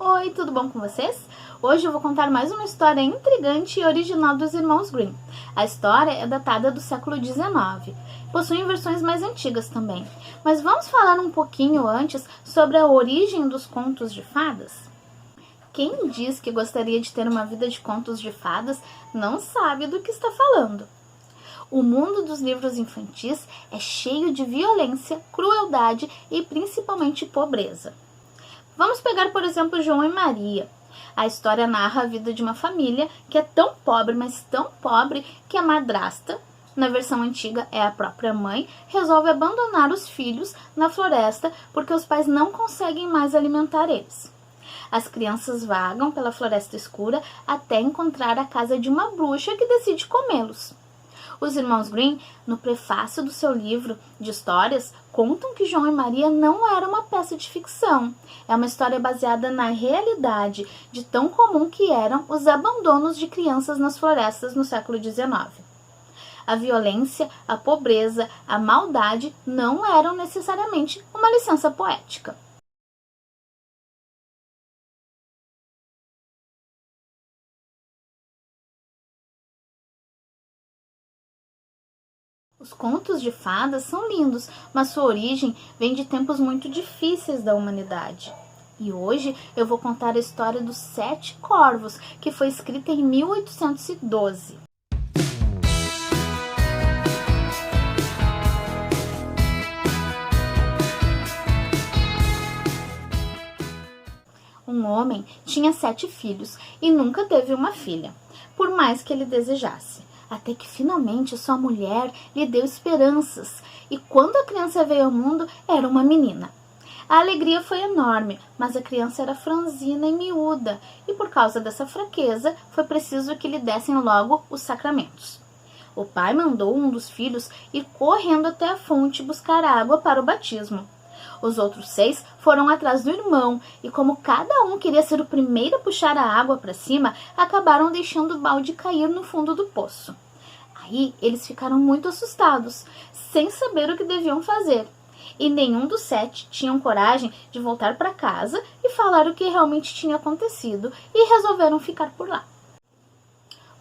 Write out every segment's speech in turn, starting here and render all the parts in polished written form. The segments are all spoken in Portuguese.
Oi, tudo bom com vocês? Hoje eu vou contar mais uma história intrigante e original dos irmãos Grimm. A história é datada do século XIX. Possuem versões mais antigas também. Mas vamos falar um pouquinho antes sobre a origem dos contos de fadas? Quem diz que gostaria de ter uma vida de contos de fadas não sabe do que está falando. O mundo dos livros infantis é cheio de violência, crueldade e principalmente pobreza. Vamos pegar, por exemplo, João e Maria. A história narra a vida de uma família que é tão pobre, mas tão pobre, que a madrasta, na versão antiga é a própria mãe, resolve abandonar os filhos na floresta porque os pais não conseguem mais alimentar eles. As crianças vagam pela floresta escura até encontrar a casa de uma bruxa que decide comê-los. Os irmãos Grimm, no prefácio do seu livro de histórias, contam que João e Maria não era uma peça de ficção. É uma história baseada na realidade de tão comum que eram os abandonos de crianças nas florestas no século XIX. A violência, a pobreza, a maldade não eram necessariamente uma licença poética. Os contos de fadas são lindos, mas sua origem vem de tempos muito difíceis da humanidade. E hoje eu vou contar a história dos 7 Corvos, que foi escrita em 1812. Um homem tinha 7 filhos e nunca teve uma filha, por mais que ele desejasse. Até que finalmente sua mulher lhe deu esperanças, e quando a criança veio ao mundo, era uma menina. A alegria foi enorme, mas a criança era franzina e miúda, e por causa dessa fraqueza, foi preciso que lhe dessem logo os sacramentos. O pai mandou um dos filhos ir correndo até a fonte buscar água para o batismo. Os outros 6 foram atrás do irmão, e como cada um queria ser o primeiro a puxar a água para cima, acabaram deixando o balde cair no fundo do poço. Aí eles ficaram muito assustados, sem saber o que deviam fazer. E nenhum dos 7 tinham coragem de voltar para casa e falar o que realmente tinha acontecido, e resolveram ficar por lá.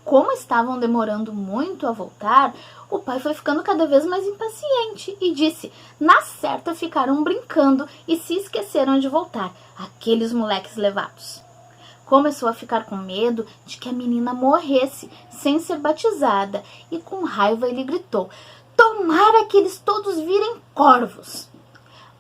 Como estavam demorando muito a voltar, o pai foi ficando cada vez mais impaciente e disse: na certa ficaram brincando e se esqueceram de voltar, aqueles moleques levados. Começou a ficar com medo de que a menina morresse sem ser batizada e com raiva ele gritou: tomara que eles todos virem corvos!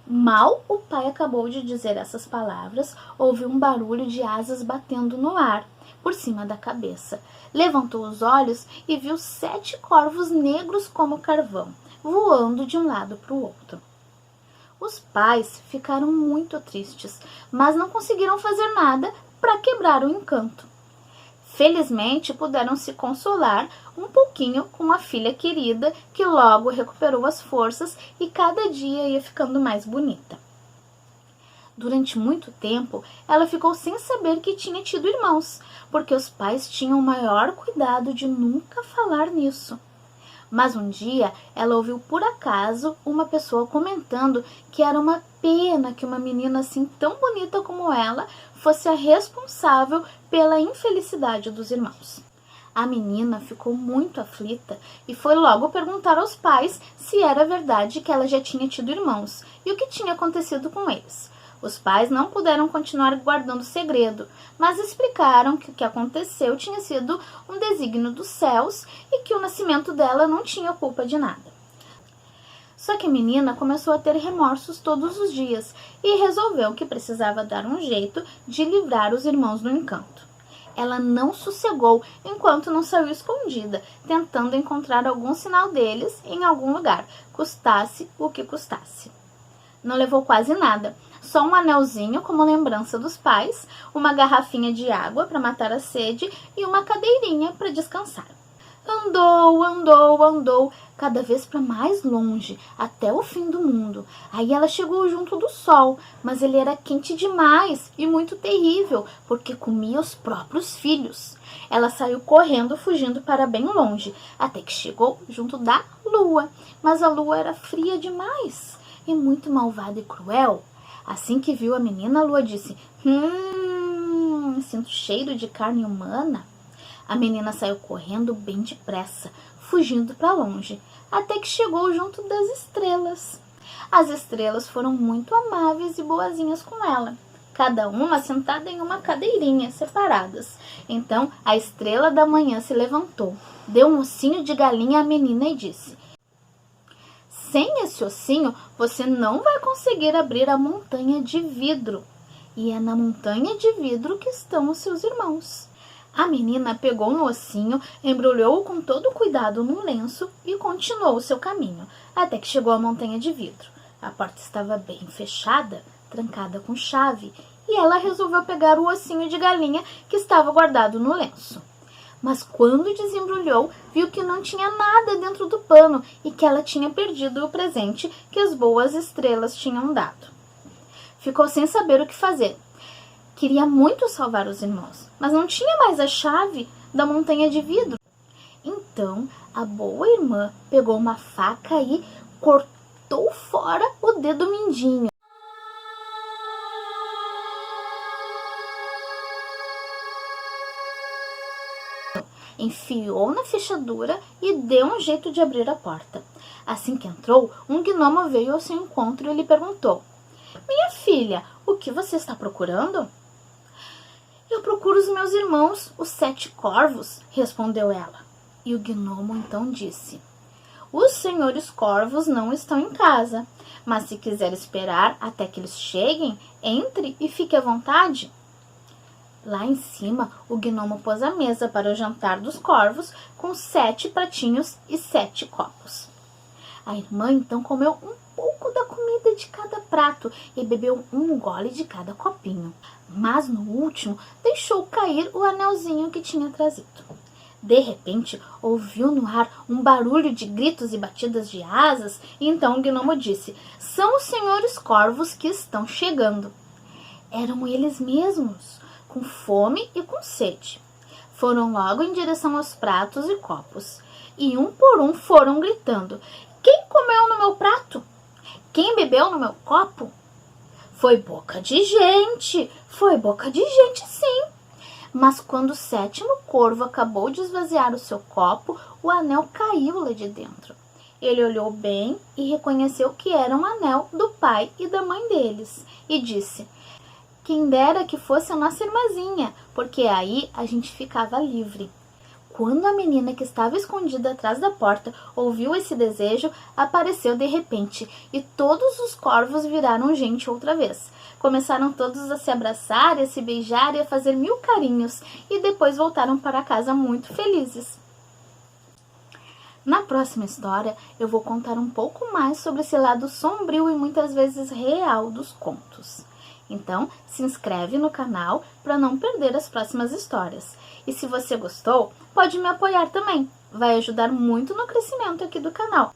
Mal o pai acabou de dizer essas palavras, houve um barulho de asas batendo no ar, por cima da cabeça. Levantou os olhos e viu 7 corvos negros como carvão, voando de um lado para o outro. Os pais ficaram muito tristes, mas não conseguiram fazer nada para quebrar o encanto. Felizmente, puderam se consolar um pouquinho com a filha querida, que logo recuperou as forças e cada dia ia ficando mais bonita. Durante muito tempo, ela ficou sem saber que tinha tido irmãos, porque os pais tinham o maior cuidado de nunca falar nisso. Mas um dia, ela ouviu por acaso uma pessoa comentando que era uma pena que uma menina assim tão bonita como ela fosse a responsável pela infelicidade dos irmãos. A menina ficou muito aflita e foi logo perguntar aos pais se era verdade que ela já tinha tido irmãos e o que tinha acontecido com eles. Os pais não puderam continuar guardando o segredo, mas explicaram que o que aconteceu tinha sido um desígnio dos céus e que o nascimento dela não tinha culpa de nada. Só que a menina começou a ter remorsos todos os dias e resolveu que precisava dar um jeito de livrar os irmãos do encanto. Ela não sossegou enquanto não saiu escondida, tentando encontrar algum sinal deles em algum lugar, custasse o que custasse. Não levou quase nada, só um anelzinho como lembrança dos pais, uma garrafinha de água para matar a sede e uma cadeirinha para descansar. Andou, andou, andou, cada vez para mais longe, até o fim do mundo. Aí ela chegou junto do sol, mas ele era quente demais e muito terrível, porque comia os próprios filhos. Ela saiu correndo, fugindo para bem longe, até que chegou junto da lua, mas a lua era fria demais e muito malvada e cruel. Assim que viu a menina, a lua disse: sinto cheiro de carne humana. A menina saiu correndo bem depressa, fugindo para longe, até que chegou junto das estrelas. As estrelas foram muito amáveis e boazinhas com ela, cada uma sentada em uma cadeirinha, separadas. Então a estrela da manhã se levantou, deu um ossinho de galinha à menina e disse: sem esse ossinho, você não vai conseguir abrir a montanha de vidro. E é na montanha de vidro que estão os seus irmãos. A menina pegou no ossinho, embrulhou-o com todo cuidado num lenço e continuou o seu caminho, até que chegou à montanha de vidro. A porta estava bem fechada, trancada com chave, e ela resolveu pegar o ossinho de galinha que estava guardado no lenço. Mas quando desembrulhou, viu que não tinha nada dentro do pano e que ela tinha perdido o presente que as boas estrelas tinham dado. Ficou sem saber o que fazer. Queria muito salvar os irmãos, mas não tinha mais a chave da montanha de vidro. Então, a boa irmã pegou uma faca e cortou fora o dedo mindinho. Enfiou na fechadura e deu um jeito de abrir a porta. Assim que entrou, um gnomo veio ao seu encontro e lhe perguntou: minha filha, o que você está procurando? Eu procuro os meus irmãos, os 7 corvos, respondeu ela. E o gnomo então disse: os senhores corvos não estão em casa, mas se quiser esperar até que eles cheguem, entre e fique à vontade. Lá em cima, o gnomo pôs a mesa para o jantar dos corvos, com 7 pratinhos e 7 copos. A irmã então comeu um pouco da comida de cada prato e bebeu um gole de cada copinho. Mas no último, deixou cair o anelzinho que tinha trazido. De repente, ouviu no ar um barulho de gritos e batidas de asas, e então o gnomo disse: são os senhores corvos que estão chegando. Eram eles mesmos, com fome e com sede. Foram logo em direção aos pratos e copos, e um por um foram gritando: quem comeu no meu prato? Quem bebeu no meu copo? Foi boca de gente, sim. Mas quando o 7º corvo acabou de esvaziar o seu copo, o anel caiu lá de dentro. Ele olhou bem e reconheceu que era um anel do pai e da mãe deles, e disse: quem dera que fosse a nossa irmãzinha, porque aí a gente ficava livre. Quando a menina que estava escondida atrás da porta ouviu esse desejo, apareceu de repente, e todos os corvos viraram gente outra vez. Começaram todos a se abraçar, a se beijar e a fazer 1000 carinhos, e depois voltaram para casa muito felizes. Na próxima história, eu vou contar um pouco mais sobre esse lado sombrio e muitas vezes real dos contos. Então, se inscreve no canal para não perder as próximas histórias. E se você gostou, pode me apoiar também. Vai ajudar muito no crescimento aqui do canal.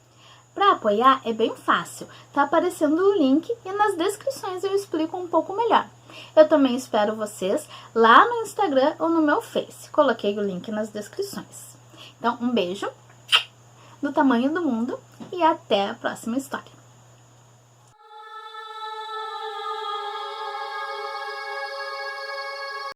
Para apoiar é bem fácil. Tá aparecendo o link e nas descrições eu explico um pouco melhor. Eu também espero vocês lá no Instagram ou no meu Face. Coloquei o link nas descrições. Então, um beijo do tamanho do mundo e até a próxima história.